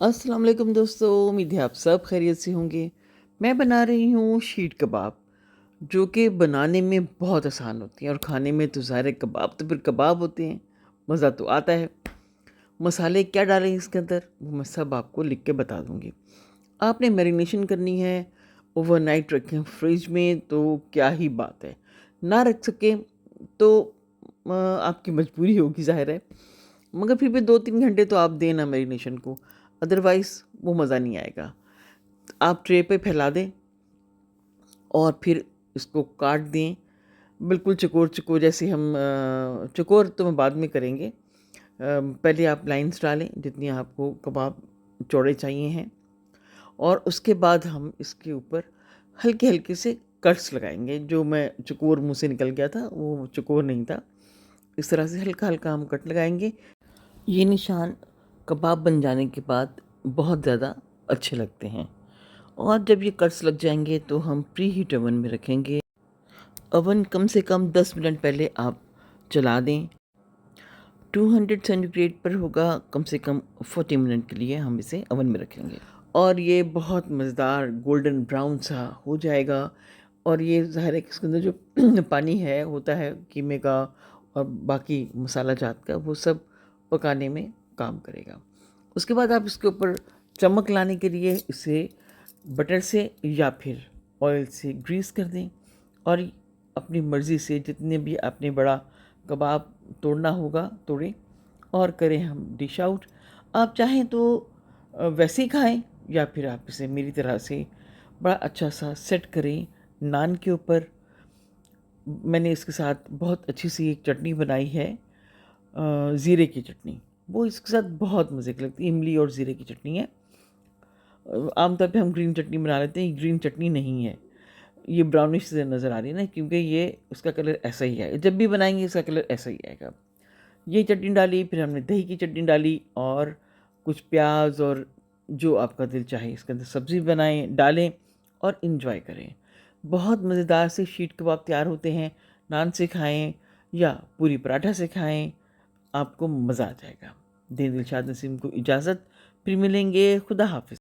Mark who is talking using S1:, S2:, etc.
S1: अस्सलाम वालेकुम दोस्तों, उम्मीद है आप सब खैरियत से होंगे। मैं बना रही हूँ शीट कबाब, जो कि बनाने में बहुत आसान होती हैं और खाने में तो ज़ाहिर है कबाब तो फिर कबाब होते हैं, मज़ा तो आता है। मसाले क्या डालें इसके अंदर, वो मैं सब आपको लिख के बता दूँगी। आपने मैरिनेशन करनी है, ओवरनाइट रखें फ्रिज में तो क्या ही बात है। ना रख सकें तो आपकी मजबूरी होगी ज़ाहिर है, मगर फिर भी 2-3 घंटे तो आप दें ना मैरिनेशन को, अदरवाइज़ वो मज़ा नहीं आएगा। आप ट्रे पे फैला दें और फिर इसको काट दें, बिल्कुल चकोर-चकोर जैसे हम चकोर तो हम बाद में करेंगे। पहले आप लाइन्स डालें जितनी आपको कबाब चौड़े चाहिए हैं और उसके बाद हम इसके ऊपर हल्के-हल्के से कट्स लगाएँगे। जो मैं चकोर मुँह से निकल गया था, वो चकोर नहीं था। इस तरह से हल्का-हल्का हम कट लगाएँगे। ये निशान कबाब बन जाने के बाद बहुत ज़्यादा अच्छे लगते हैं और जब ये कट्स लग जाएंगे तो हम प्री हीट ओवन में रखेंगे। ओवन कम से कम 10 मिनट पहले आप चला दें। 200 सेंटीग्रेड पर होगा, कम से कम 40 मिनट के लिए हम इसे ओवन में रखेंगे और ये बहुत मज़ेदार गोल्डन ब्राउन सा हो जाएगा। और ये ज़ाहिर है कि इसके अंदर जो पानी है होता है कीमे का और बाकी मसाला जात का, वो सब पकाने में काम करेगा। उसके बाद आप इसके ऊपर चमक लाने के लिए इसे बटर से या फिर ऑयल से ग्रीस कर दें और अपनी मर्ज़ी से जितने भी आपने बड़ा कबाब तोड़ना होगा तोड़ें और करें हम डिश आउट। आप चाहें तो वैसे ही खाएं या फिर आप इसे मेरी तरह से बड़ा अच्छा सा सेट करें नान के ऊपर। मैंने इसके साथ बहुत अच्छी सी एक चटनी बनाई है, ज़ीरे की चटनी। वो इसके साथ बहुत मज़े की लगती है, इमली और ज़ीरे की चटनी है। आमतौर पे हम ग्रीन चटनी बना लेते हैं, ये ग्रीन चटनी नहीं है। ये ब्राउनिश से नज़र आ रही है ना, क्योंकि ये उसका कलर ऐसा ही है। जब भी बनाएंगे इसका कलर ऐसा ही आएगा। ये चटनी डाली, फिर हमने दही की चटनी डाली और कुछ प्याज और जो आपका दिल चाहे इसके अंदर सब्ज़ी बनाएं डालें और इन्जॉय करें। बहुत मज़ेदार से शीट कबाब तैयार होते हैं। नान से खाएं या पूरी पराठा से खाएं, आपको मज़ा आ जाएगा। दे दिलशाद नसीम को इजाज़त, फिर मिलेंगे। खुदा हाफिज़।